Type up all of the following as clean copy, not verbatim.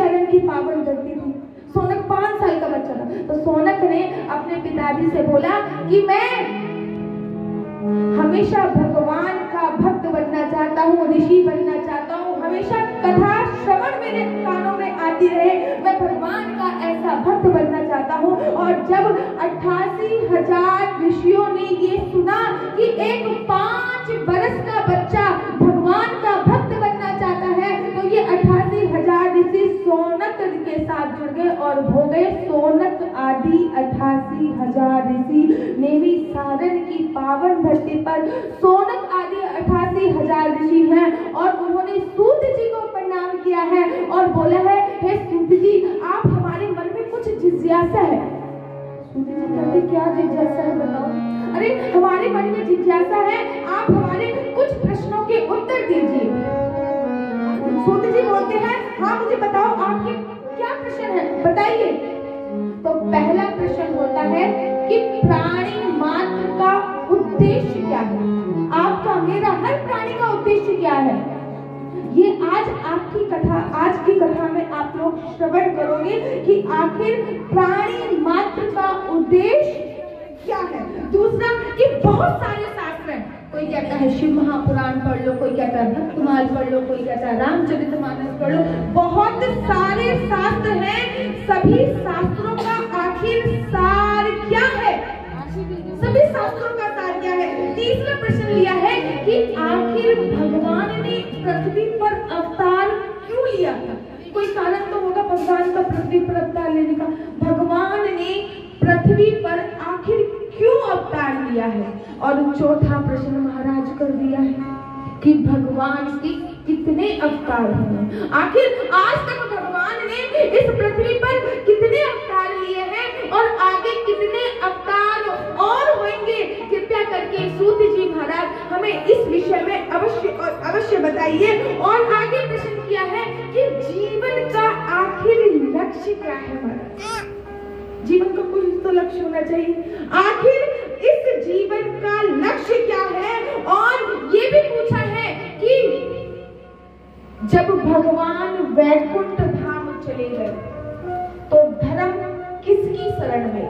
नैमिषारण्य की पावन धरती थी। सोनक 5 साल का बच्चा था। तो सोनक ने अपने पिताजी से बोला कि मैं हमेशा भगवान का भक्त बनना चाहता हूँ, ऋषि बनना चाहता हूँ, हमेशा कथा श्रवण मेरे कानों में आती रहे, मैं भगवान का ऐसा भक्त बनना चाहता हूँ। और जब 88,000 ऋषियों ने ये सुना कि एक 5 बरस का बच्चा भगवान का भक्त बनना चाहता है, तो ये 88,000 ऋषि सोनक के साथ जुड़ गए और हो गए सोनक आदि 88,000 ऋषि। नैमिषारण्य की पावन धरती पर सोनक आदि 88,000 ऋषि हैं और उन्होंने सूत जी को प्रणाम किया है और बोला है, हे सूत जी, आप हमारे मन में कुछ जिज्ञासा है। सूत जी कहते, क्या जिज्ञासा है बताओ। अरे हमारे मन में जिज्ञासा है, आप हमारे कुछ प्रश्नों के उत्तर दीजिए। सूत जी बोलते हैं, हाँ मुझे बताओ आपके क्या प्रश्न है, बताइए। तो पहला प्रश्न होता है कि प्राणी मात्र का उद्देश्य क्या है। आपका, मेरा, हर प्राणी का उद्देश्य क्या है। ये आज आपकी कथा, आज की कथा में आप लोग श्रवण करोगे कि आखिर प्राणी मात्र का उद्देश्य क्या है। दूसरा कि बहुत सारे शास्त्र हैं, कोई कहता है शिव महापुराण पढ़ लो, कोई कहता है भक्तमाल पढ़ लो, कोई कहता है रामचरितमानस पढ़ लो, बहुत सारे शास्त्र हैं। सभी शास्त्रों का आखिर सार क्या है, सभी शास्त्रों का सार क्या है। तीसरा प्रश्न लिया है कि आखिर भगवान ने पृथ्वी पर अवतार क्यों लिया था। कोई कारण तो होगा भगवान का पृथ्वी पर अवतार लेने का। भगवान ने पृथ्वी पर आखिर क्यों अवतार लिया है। और चौथा प्रश्न महाराज कर दिया है कि भगवान के कितने अवतार हुए। आखिर आज तक भगवान ने इस पृथ्वी पर कितने अवतार लिए हैं और आगे कितने अवतार और होंगे। कृपया करके सूत जी महाराज हमें इस विषय में अवश्य बताइए। और आगे प्रश्न किया है कि जीवन का आखिर लक्ष्य क्या है महाराज। जीवन का कुछ तो लक्ष्य होना चाहिए। आखिर इस जीवन का लक्ष्य क्या है। और ये भी पूछा है कि जब भगवान वैकुंठ धाम चले गए तो धर्म किसकी शरण में।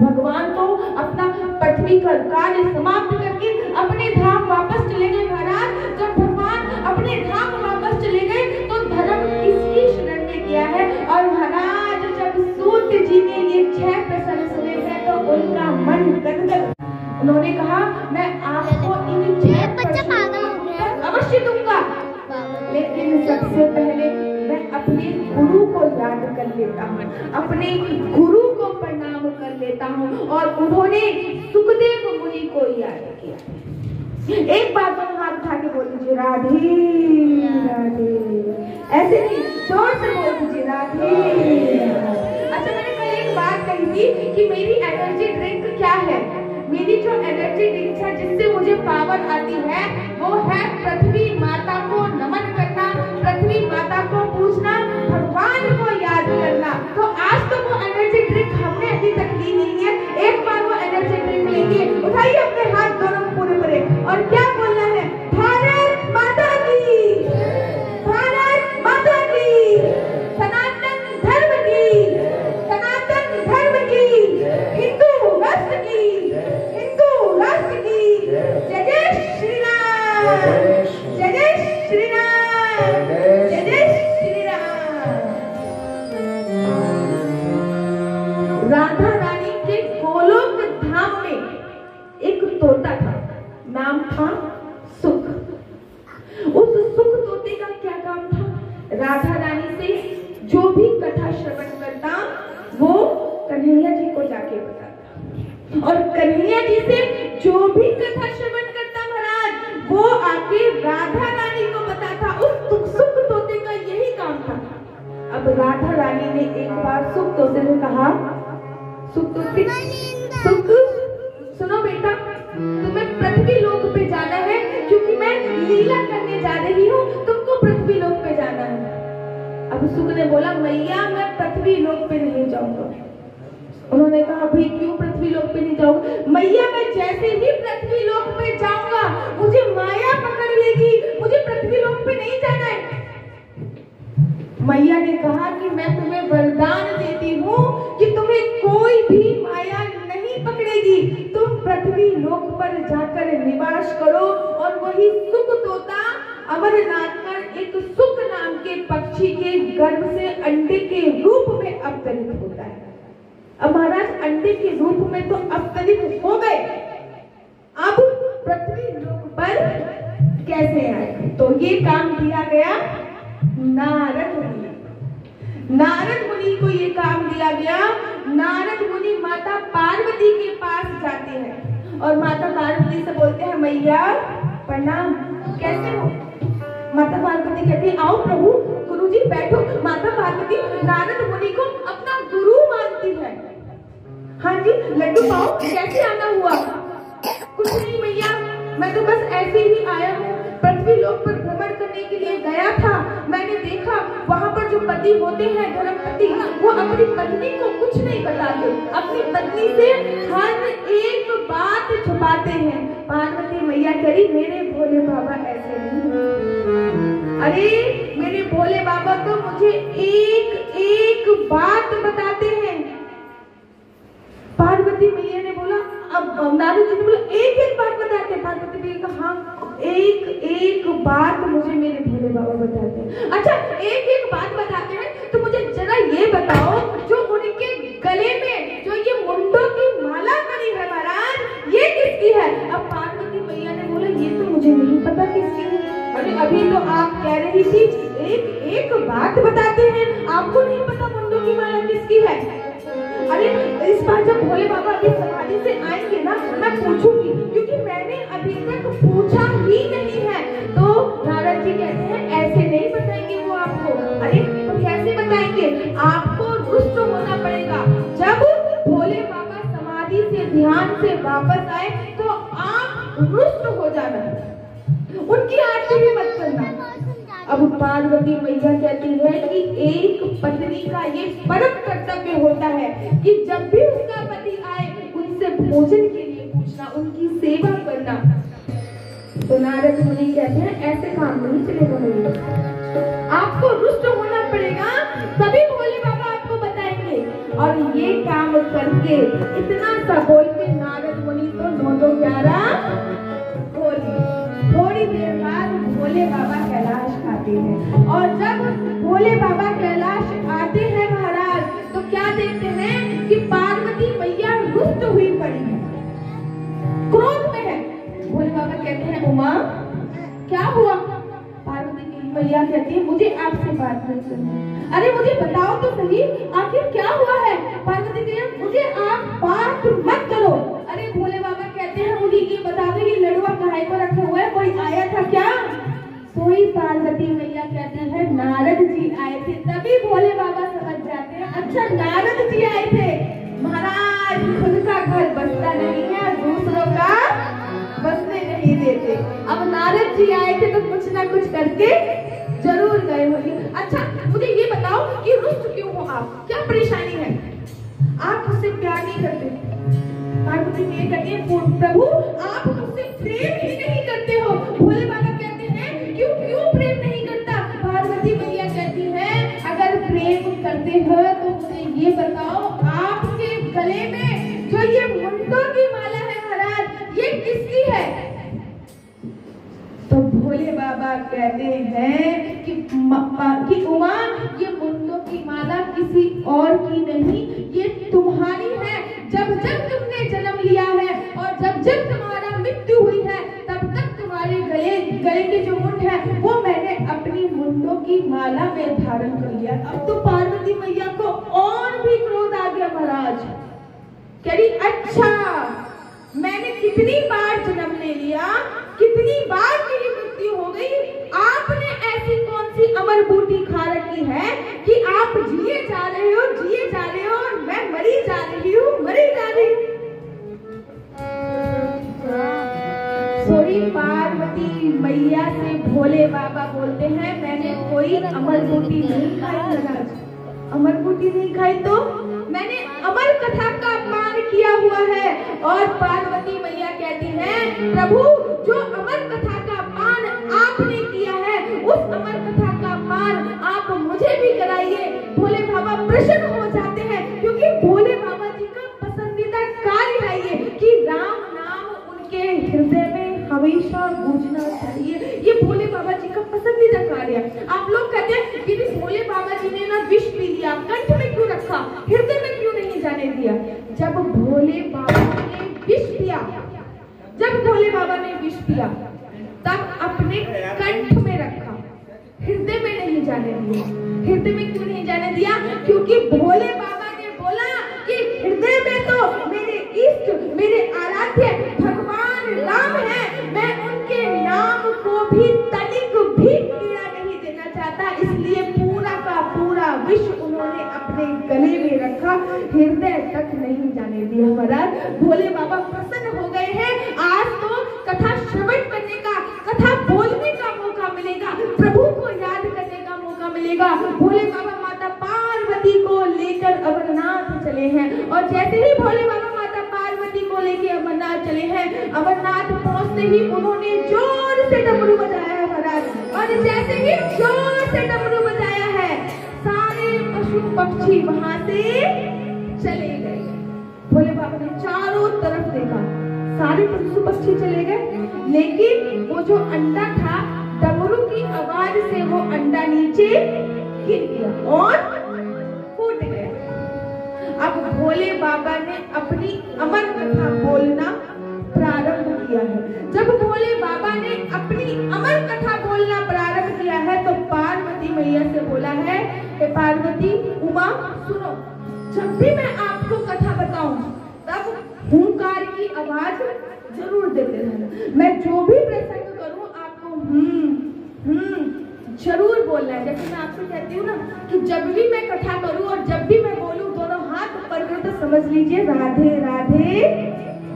भगवान तो अपना पृथ्वी का कार्य समाप्त करके अपने धाम वापस चले गए महाराज। जब भगवान अपने धाम वापस चले गए तो धर्म किसकी शरण में गया है। और महाराज जब सूत जी ने ये 6 प्रश्न सुने हैं तो उनका मन गदगद। उन्होंने कहा, मैं आपको इन 6 प्रश्नों का उत्तर अवश्य दूंगा, लेकिन सबसे पहले मैं अपने गुरु को याद कर लेता हूँ, अपने गुरु को प्रणाम कर लेता हूँ। और उन्होंने सुखदेव मुनि को याद किया। एक बार तो हाथ उठा के बोल दीजिए राधे राधे, ऐसे नहीं, जोर से बोल दीजिए राधे। अच्छा, मैंने कल एक बात कही थी कि मेरी एनर्जी ड्रिंक क्या है। मेरी जो एनर्जी ड्रिंक है जिससे मुझे पावर आती है वो है पृथ्वी माता को नमन करना, पृथ्वी माता को पूजना, भगवान को याद करना। तो आज तो वो एनर्जी ड्रिंक हमने अभी तक ली नहीं है। एक बार वो एनर्जी ड्रिंक लेंगे। उठाइए अपने हाथ दोनों पूरे पूरे और क्या बोलना है, भारत माता की, भारत माता की, सनातन धर्म की, सनातन धर्म की, हिंदू राष्ट्र की, हिंदू राष्ट्र की। जय जय श्री राम, जय जय श्री राम, जय जय श्री राम। राधा रानी के गोलोक धाम में एक तोता था, नाम था सुख। उस सुख तोते का क्या काम था, राधा रानी से जो भी कथा श्रवण करता वो कन्हैया जी को जाके बताता, और कन्हैया जी से जो भी कथा श्रवण करता महाराज वो आके राधा रानी को बताता। उस सुख तोते का यही काम था। अब राधा रानी ने एक बार सुख तोते से कहा, सुख तोते, सुख सुनो बेटा, तुम्हें पृथ्वी लोक पे जाना है क्योंकि मैं लीला करने जा रही हूँ, तुमको पृथ्वी लोक पे जाना है। अब सुख ने बोला, मैया मैं पृथ्वी लोक पे नहीं जाऊंगा। उन्होंने कहा, भाई क्यों पृथ्वी लोक पे नहीं जाओगे। मैया मैं जैसे ही पृथ्वी लोक पे जाऊंगा मुझे माया पकड़ लेगी, मुझे पृथ्वी लोक पे नहीं जाना है। मैया ने कहा कि मैं तुम्हें वरदान देती हूँ कि तुम्हें कोई भी माया नहीं पकड़ेगी। तुम पृथ्वी लोक पर जाकर निवास करो और वही सुख तोता अमरनाथ पर एक सुख नाम के पक्षी के गर्भ से अंडे के रूप में अवतरित होता है। अब महाराज अंडे के रूप में तो अवतरित हो गए, अब पृथ्वी लोक पर कैसे आए? तो ये काम दिया गया नारद मुनि। नारद मुनि को ये काम दिया गया। नारद मुनि माता पार्वती के पास जाते हैं और माता पार्वती से बोलते हैं, मैया प्रणाम, कैसे हो? माता पार्वती कहती है, आओ प्रभु, गुरुजी बैठो। माता पार्वती नारद मुनि को अपना गुरु मानती है। हाँ जी, लड्डू पाओ, कैसे आना हुआ? कुछ नहीं मैया, मैं तो बस ऐसे ही आया हूँ। पृथ्वी लोक पर भ्रमण करने के लिए गया था। मैंने देखा वहाँ पर जो पति होते हैं, धर्मपति, वो अपनी पत्नी को कुछ नहीं बताते, अपनी पत्नी से हर एक बात छुपाते हैं। पार्वती मैया करी, मेरे भोले बाबा ऐसे नहीं। अरे मेरे भोले बाबा तो मुझे एक एक बात बताते हैं। पार्वती मैया ने बोला, अब नारद जी ने बोला, एक एक बात बताते हैं। पार्वती मैया कहा, हाँ एक एक बात मुझे मेरे भोले बाबा बताते हैं। अच्छा एक एक बात बताते हैं, तो मुझे जरा ये बताओ, जो उनके गले में जो ये मुंडों की माला पड़ी है महाराज, ये किसकी है? अब पार्वती मैया ने बोला, ये तो मुझे नहीं पता किसकी है। अरे अभी तो आप कह रही थी एक एक बात बताते हैं, आपको नहीं पता मुंडों की माला किसकी है? अरे इस बार जब भोले बाबा अभी समाधि से आएंगे ना, मैं पूछूंगी, क्योंकि मैंने अभी तक पूछा ही नहीं है। तो नारद जी कहते हैं, ऐसे नहीं बताएंगे वो आपको। अरे तो कैसे बताएंगे? आपको रुष्ट होना पड़ेगा। जब भोले बाबा समाधि से ध्यान से वापस आए तो आप रुष्ट हो जाना, उनकी आरती भी मत करना। अब पार्वती मैया कहती है कि एक पत्नी का ये परम कर्तव्य होता है कि जब भी उसका पति आए उनसे भोजन के लिए पूछना, उनकी सेवा करना। तो नारद मुनि कहते हैं, ऐसे काम नहीं चलेगा मैया, आपको रुष्ट होना पड़ेगा, तभी भोले बाबा आपको बताएंगे। और ये काम करके इतना सा बोल के नारद मुनि तो 9-11 बोली। थोड़ी देर बाद भोले बाबा कैलाश आते हैं, और जब भोले बाबा कैलाश आते हैं महाराज, तो क्या देखते हैं कि पार्वती मैया रुष्ट हुई पड़ी है, क्रोध में है। भोले बाबा कहते हैं, उमा क्या हुआ? पार्वती मैया कहती है, मुझे आपसे बात नहीं करनी। अरे मुझे बताओ तो सही, आखिर क्या हुआ है? पार्वती कहती है, मुझे आप बात मत करो। अरे भोले बाबा कहते हैं, मुझे ये बता दो, ये लड़ुआ कढ़ाई पर रखे हुए, कोई आया था क्या? सोई पार्वती मैया कहती है, नारद जी आए थे। तभी भोले बाबा समझ जाते हैं, अच्छा नारद जी आए थे। महाराज खुद का घर बसता नहीं है, दूसरों का बसने नहीं देते। अब नारद जी आए थे तो कुछ ना कुछ करके जरूर गए होंगे। अच्छा मुझे ये बताओ कि रुष्ट क्यों हो आप? क्या परेशानी है? आप मुझसे प्यार नहीं करते? पार्वती मैया कहती है, प्रभु आप मुझसे प्रेम ही नहीं करते हो। भोले बाबा कहते हैं, क्यों प्रेम नहीं करता? पार्वती मैया कहती है, अगर प्रेम करते हो तो मुझे ये बताओ, आपके गले में जो ये मुंडों की माला है महाराज, ये किसकी है? तो भोले बाबा कहते हैं कि उमा, ये मुंडों की माला किसी और की नहीं, ये तुम्हारी है। जब जब तुमने जन्म लिया है और जब जब तुम्हारा मृत्यु हुई है, तब तक तुम्हारे गले के जो मुंड है वो मैंने अपनी मुंडों की माला में धारण कर लिया। अब तो पार्वती मैया को और भी क्रोध आ गया महाराज। कह रही, अच्छा मैंने कितनी बार जन्म ले लिया, कितनी बार मेरी मृत्यु हो गई, आपने ऐसी कौन सी अमर बूटी खा रखी है कि आप जिए जा रहे हो और मैं मरी जा रही हूँ। सोई पार्वती मैया से भोले बाबा बोलते हैं, मैंने कोई अमर बूटी नहीं खाई महाराज। अमर बूटी नहीं खाई तो मैंने अमर कथा का अपमान किया हुआ है। और पार्वती मैया कहती है, प्रभु जो अमर कथा का अपमान आपने किया है, उस अमर कथा का अपमान आप मुझे भी भोले बाबा प्रसन्न हो जाते हैं, क्योंकि भोले बाबा जी का पसंदीदा कार्य है ये कि राम नाम उनके हृदय में हमेशा गूंजना चाहिए। ये भोले बाबा जी का पसंदीदा कार्य है। आप लोग कहते हैं कि भोले बाबा जी ने ना विष पी लिया, कंठ में क्यों रखा, हृदय में क्यों नहीं जाने दिया? जब भोले बाबा ने विष पिया, जब भोले बाबा ने विष पिया तब अपने कंठ में रखा, हृदय में नहीं जाने दिया। हृदय में क्यों नहीं जाने दिया? क्योंकि भोले बाबा ने बोला कि हृदय में तो मेरे इष्ट, मेरे आराध्य भगवान राम है, मैं उनके नाम को भी तनिक भी पीड़ा नहीं देना चाहता, इसलिए पूरा का पूरा विष उन्होंने अपने गले में रखा, हृदय तक नहीं जाने दिया। महाराज भोले बाबा प्रसन्न हो गए हैं। आज तो कथा श्रवण करने का, कथा बोलने का मौका मिलेगा, प्रभु को याद करने का मौका मिलेगा। भोले बाबा माता पार्वती को लेकर अमरनाथ चले हैं, और जैसे ही भोले बाबा माता पार्वती को लेकर अमरनाथ चले हैं, अमरनाथ पहुंचते ही उन्होंने जोर से डमरू बजाया है महाराज, और जैसे ही जोर से डमरू बजाया है, सारे पशु पक्षी वहां से चले गए। भोले बाबा ने चारों तरफ देखा, सारे पशु पक्षी चले गए, लेकिन वो जो अंडा था, डमरू की आवाज से वो अंडा नीचे गिर गया और फूट गया। अब भोले बाबा ने अपनी अमर कथा बोलना प्रारंभ किया है। जब भोले बाबा ने अपनी अमर कथा बोलना प्रारंभ किया है तो पार्वती मैया से बोला है, पार्वती उमा सुनो, जब भी मैं आपको कथा बताऊं तब हुंकार की आवाज जरूर देते रहना। मैं जो भी प्रसंग करूं आपको जरूर बोलना है। जैसे मैं आपसे कहती हूँ ना कि जब भी मैं कथा करूं और जब भी मैं बोलूं, दोनों हाथ ऊपर करो तो समझ लीजिए राधे राधे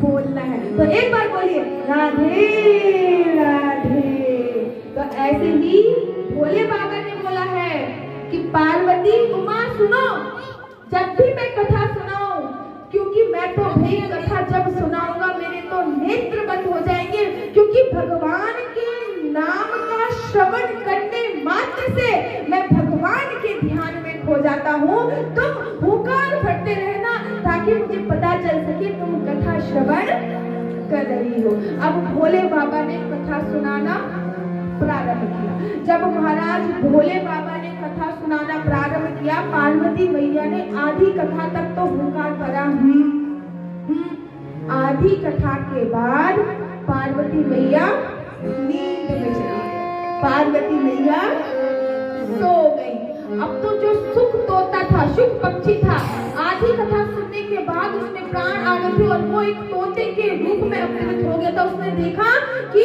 बोलना है। तो एक बार बोलिए राधे राधे। तो ऐसे ही भोले बाबा ने बोला है कि पार्वती उमा सुनो, जब भी मैं कथा सुनाऊं, क्योंकि मैं तो भाई कथा जब सुनाऊंगा मेरे तो नेत्र बंद हो जाएंगे, क्योंकि भगवान के नाम का श्रवण करने मात्र से मैं भगवान के ध्यान में खो जाता हूँ। तुम हुंकार भरते रहना ताकि मुझे पता चल सके तुम कथा श्रवण कर रही हो। अब भोले बाबा ने कथा सुनाना प्रारंभ किया। जब महाराज भोले बाबा ने कथा सुनाना प्रारंभ किया, पार्वती मैया ने आधी कथा तक तो हुंकार भरा, आधी कथा के बाद पार्वती मैया नींद में चली गई, पार्वती मैया सो गई। अब तो जो सुख तोता था, सुख पक्षी था, आधी कथा सुनने के बाद उसमें प्राण आ गए थे और वो एक तोते के रूप में अवतरित हो गया था। उसने देखा कि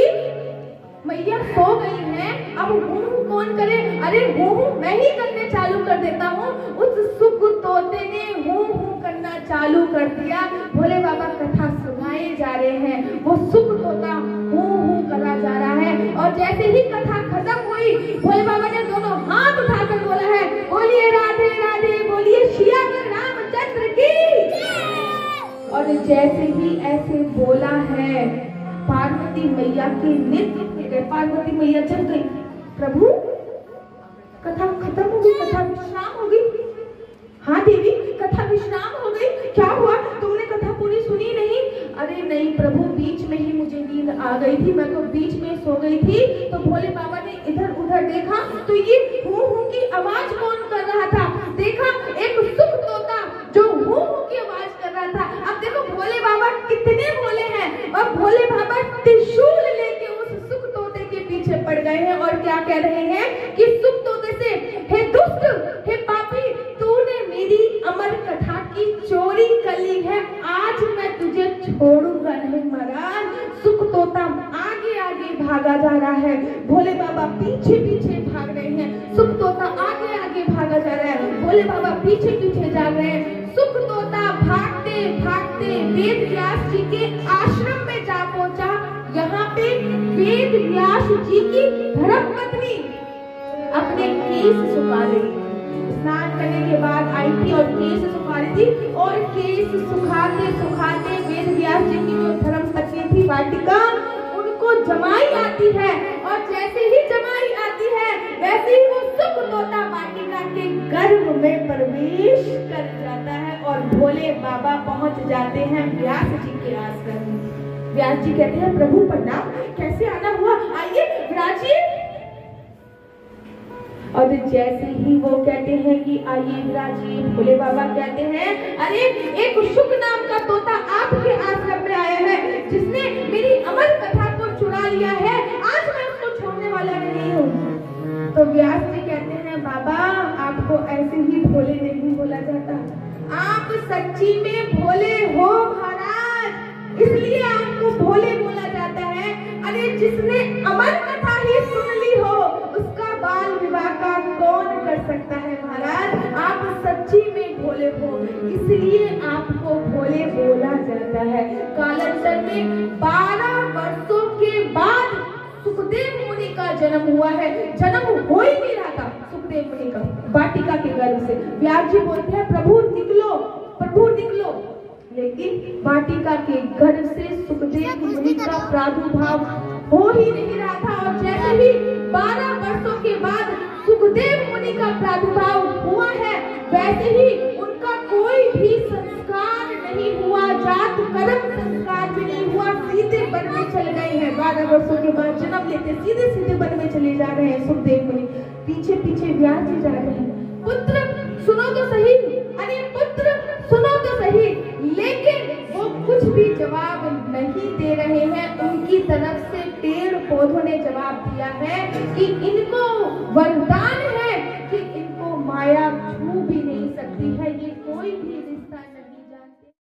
मैया सो गई है, अब हूँ कौन करे, अरे हूँ मैं ही करने चालू कर देता हूँ। उस सुख तोते ने हूँ करना चालू कर दिया। भोले बाबा कथा सुनाए जा रहे हैं, वो सुख तोता हूँ करा जा रहा है। और जैसे ही कथा खत्म हुई, भोले बाबा ने दोनों हाथ उठाकर बोला है, बोलिए राधे राधे, बोलिए सियावर रामचंद्र की। और जैसे ही ऐसे बोला है, पार्वती मैया के नेत्र खुल गए, पार्वती मैया जग गई। प्रभु कथा खत्म हो गई, कथा विश्राम हो गई। हाँ देवी कथा विश्राम हो गई, क्या हुआ, तुमने कथा पूरी सुनी नहीं? अरे नहीं प्रभु, बीच में ही मुझे नींद आ गई थी, मैं तो बीच में सो गई थी। तो भोले बाबा ने इधर उधर देखा तो ये हूँ की आवाज कौन कर रहा था? देखा एक सुख तोता जो हूँ की आवाज कर रहा था। अब देखो भोले बाबा कितने भोले हैं, और भोले बाबा त्रिशूल लेके उस सुख तोते के पीछे पड़ गए हैं और क्या कह रहे हैं कि सुख तोते से, हे दुष्ट, हे पापी, तूने मेरी अमर कथा की चोरी कर ली है, आज मैं तुझे छोड़ूंगा नहीं। महाराज सुख तोता आगे आगे भागा जा रहा है, भोले बाबा पीछे पीछे भाग रहे हैं। सुख तोता आगे आगे भागा जा रहा है, भोले बाबा पीछे पीछे जा रहे हैं। सुख तोता भागते भागते वेद व्यास जी के आश्रम में जा पहुंचा। यहाँ पे वेद व्यास जी की धर्मपत्नी अपने केस सुखा रही, स्नान करने के बाद आई थी और केस सुखा रही थी। और केस सुखाते सुखाते वेद व्यास जी की जो धर्मपत्नी थी वाटिका, उनको जमाई आती है, और जैसे ही जमाई आती है वैसे ही वो सुख तोता वाटिका बाटिका के गर्भ में प्रवेश कर जाता है और भोले बाबा पहुंच जाते हैं व्यास जी के आश्रम में। व्यास जी कहते हैं प्रभु प्रणाम, कैसे आना हुआ, आइए विराजिए। और जैसे ही वो कहते हैं कि आइए विराजिए, भोले बाबा कहते हैं अरे एक शुक नाम का तोता आपके आश्रम में आया है जिसने मेरी अमर कथा को चुरा लिया है, आज मैं उसको छोड़ने वाला नहीं हूँ। तो व्यास जी कहते हैं बाबा आपको ऐसे ही भोले नहीं बोला जाता, आप सच्ची में भोले हो महाराज, इसलिए आपको भोले बोला जाता है। अरे जिसने अमर कथा ही सुन ली हो उसका बाल विवाह का कौन कर सकता है महाराज, आप सच्ची में भोले हो इसलिए आपको भोले बोला जाता है। कालांतर में 12 वर्षों के बाद सुखदेव मुनि का जन्म हुआ है, जन्म हो ही नहीं रहा था सुखदेव मुनि का वाटिका के गर्भ से। व्यास जी बोलते हैं प्रभु निकलो, प्रभु निकलो, लेकिन वाटिका के गर्भ से सुखदेव मुनि का प्रादुर्भाव हो ही नहीं रहा था। और जैसे ही 12 वर्षों के बाद सुखदेव मुनि का प्रादुर्भाव हुआ है, वैसे ही उनका कोई भी संस्कार नहीं हुआ, जात कर्म संस्कार भी नहीं हुआ, सीधे वन में चले गए हैं। 12 वर्षों के बाद जन्म लेते सीधे सीधे वन में चले जा रहे हैं सुखदेव मुनि, पीछे पीछे व्यास जी जा रहे हैं। पुत्र सुनो तो सही, अरे पुत्र सुनो तो सही, लेकिन वो कुछ भी जवाब नहीं दे रहे हैं। उनकी तरफ से पेड़ पौधों ने जवाब दिया है कि इनको वरदान है कि इनको माया छू भी